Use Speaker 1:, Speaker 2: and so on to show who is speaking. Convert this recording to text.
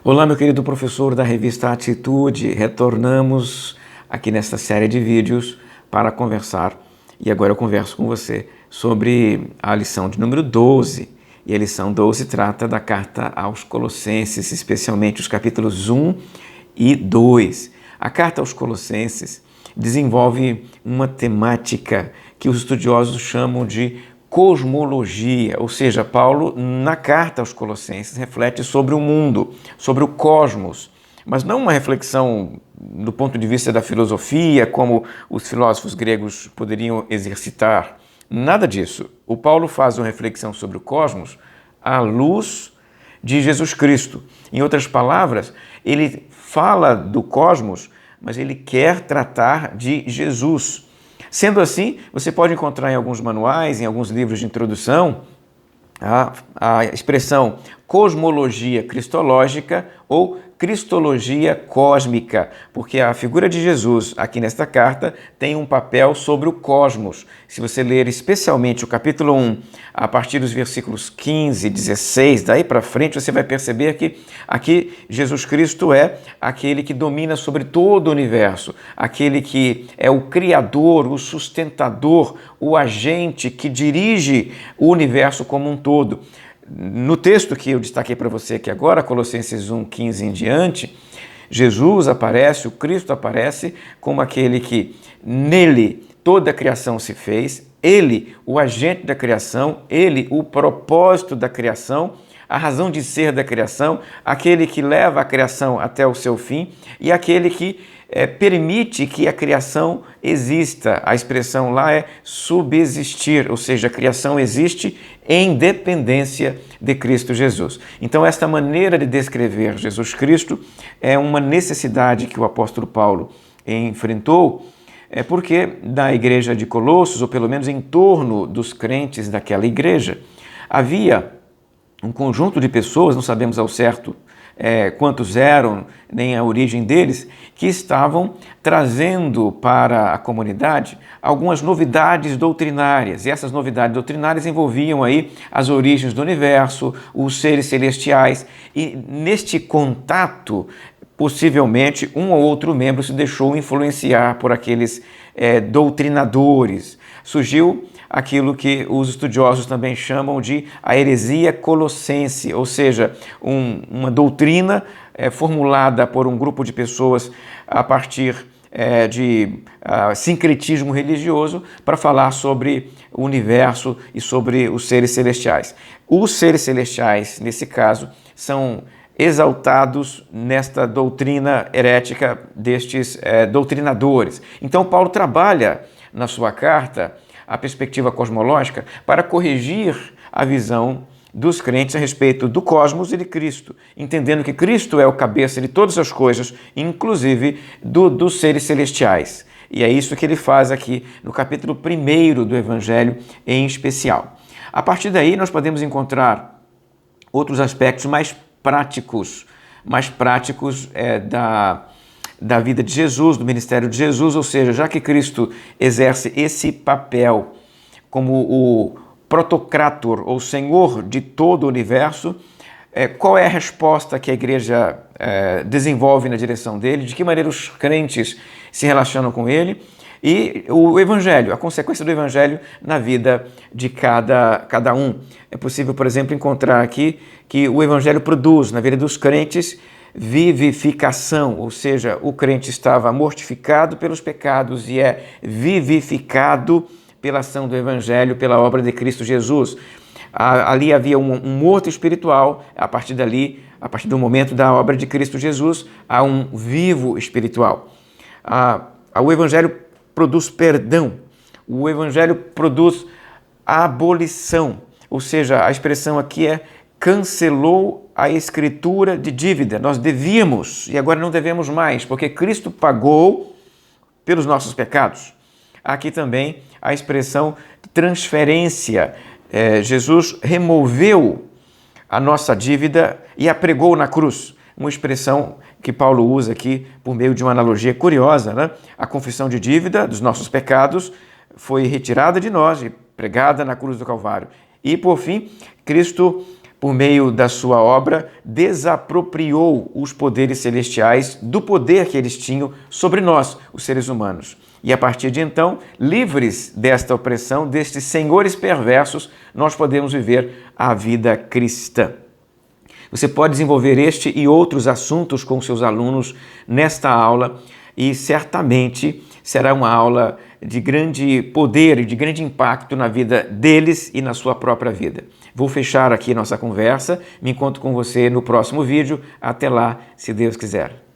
Speaker 1: Olá, meu querido professor da revista Atitude. Retornamos aqui nesta série de vídeos para conversar, e agora eu converso com você sobre a lição de número 12. E a lição 12 trata da carta aos Colossenses, especialmente os capítulos 1 e 2. A carta aos Colossenses desenvolve uma temática que os estudiosos chamam de cosmologia, ou seja, Paulo, na carta aos Colossenses, reflete sobre o mundo, sobre o cosmos, mas não uma reflexão do ponto de vista da filosofia, como os filósofos gregos poderiam exercitar. Nada disso. O Paulo faz uma reflexão sobre o cosmos à luz de Jesus Cristo. Em outras palavras, ele fala do cosmos, mas ele quer tratar de Jesus. Sendo assim, você pode encontrar em alguns manuais, em alguns livros de introdução, a expressão cosmologia cristológica ou cristologia cósmica, porque a figura de Jesus aqui nesta carta tem um papel sobre o cosmos. Se você ler especialmente o capítulo 1, a partir dos versículos 15, 16, daí para frente, você vai perceber que aqui Jesus Cristo é aquele que domina sobre todo o universo, aquele que é o criador, o sustentador, o agente que dirige o universo como um todo. No texto que eu destaquei para você aqui agora, Colossenses 1, 15 em diante, Jesus aparece, o Cristo aparece como aquele que nele toda a criação se fez, ele, o agente da criação, ele, o propósito da criação, a razão de ser da criação, aquele que leva a criação até o seu fim e aquele que permite que a criação exista. A expressão lá é subsistir, ou seja, a criação existe em dependência de Cristo Jesus. Então, esta maneira de descrever Jesus Cristo é uma necessidade que o apóstolo Paulo enfrentou, porque da igreja de Colossos, ou pelo menos em torno dos crentes daquela igreja, havia um conjunto de pessoas, não sabemos ao certo quantos eram, nem a origem deles, que estavam trazendo para a comunidade algumas novidades doutrinárias. E essas novidades doutrinárias envolviam aí as origens do universo, os seres celestiais. E neste contato, possivelmente, um ou outro membro se deixou influenciar por aqueles doutrinadores. Surgiu aquilo que os estudiosos também chamam de a heresia colossense, ou seja, uma doutrina formulada por um grupo de pessoas a partir de sincretismo religioso para falar sobre o universo e sobre os seres celestiais. Os seres celestiais, nesse caso, são exaltados nesta doutrina herética destes doutrinadores. Então, Paulo trabalha na sua carta a perspectiva cosmológica para corrigir a visão dos crentes a respeito do cosmos e de Cristo, entendendo que Cristo é o cabeça de todas as coisas, inclusive dos seres celestiais. E é isso que ele faz aqui no capítulo 1 do Evangelho em especial. A partir daí nós podemos encontrar outros aspectos mais práticos da vida de Jesus, do ministério de Jesus, ou seja, já que Cristo exerce esse papel como o protocrator, ou senhor de todo o universo, qual é a resposta que a igreja desenvolve na direção dele, de que maneira os crentes se relacionam com ele, e o Evangelho, a consequência do Evangelho na vida de cada um. É possível, por exemplo, encontrar aqui que o Evangelho produz na vida dos crentes vivificação, ou seja, o crente estava mortificado pelos pecados e é vivificado pela ação do Evangelho, pela obra de Cristo Jesus. Ali havia um morto espiritual, a partir dali, a partir do momento da obra de Cristo Jesus, há um vivo espiritual. O Evangelho produz perdão, o Evangelho produz abolição, ou seja, a expressão aqui é cancelou a escritura de dívida. Nós devíamos e agora não devemos mais, porque Cristo pagou pelos nossos pecados. Aqui também a expressão transferência. Jesus removeu a nossa dívida e a pregou na cruz. Uma expressão que Paulo usa aqui por meio de uma analogia curiosa, né? A confissão de dívida dos nossos pecados foi retirada de nós e pregada na cruz do Calvário. E, por fim, Cristo por meio da sua obra, desapropriou os poderes celestiais do poder que eles tinham sobre nós, os seres humanos. E a partir de então, livres desta opressão, destes senhores perversos, nós podemos viver a vida cristã. Você pode desenvolver este e outros assuntos com seus alunos nesta aula e certamente será uma aula de grande poder e de grande impacto na vida deles e na sua própria vida. Vou fechar aqui nossa conversa, me encontro com você no próximo vídeo. Até lá, se Deus quiser.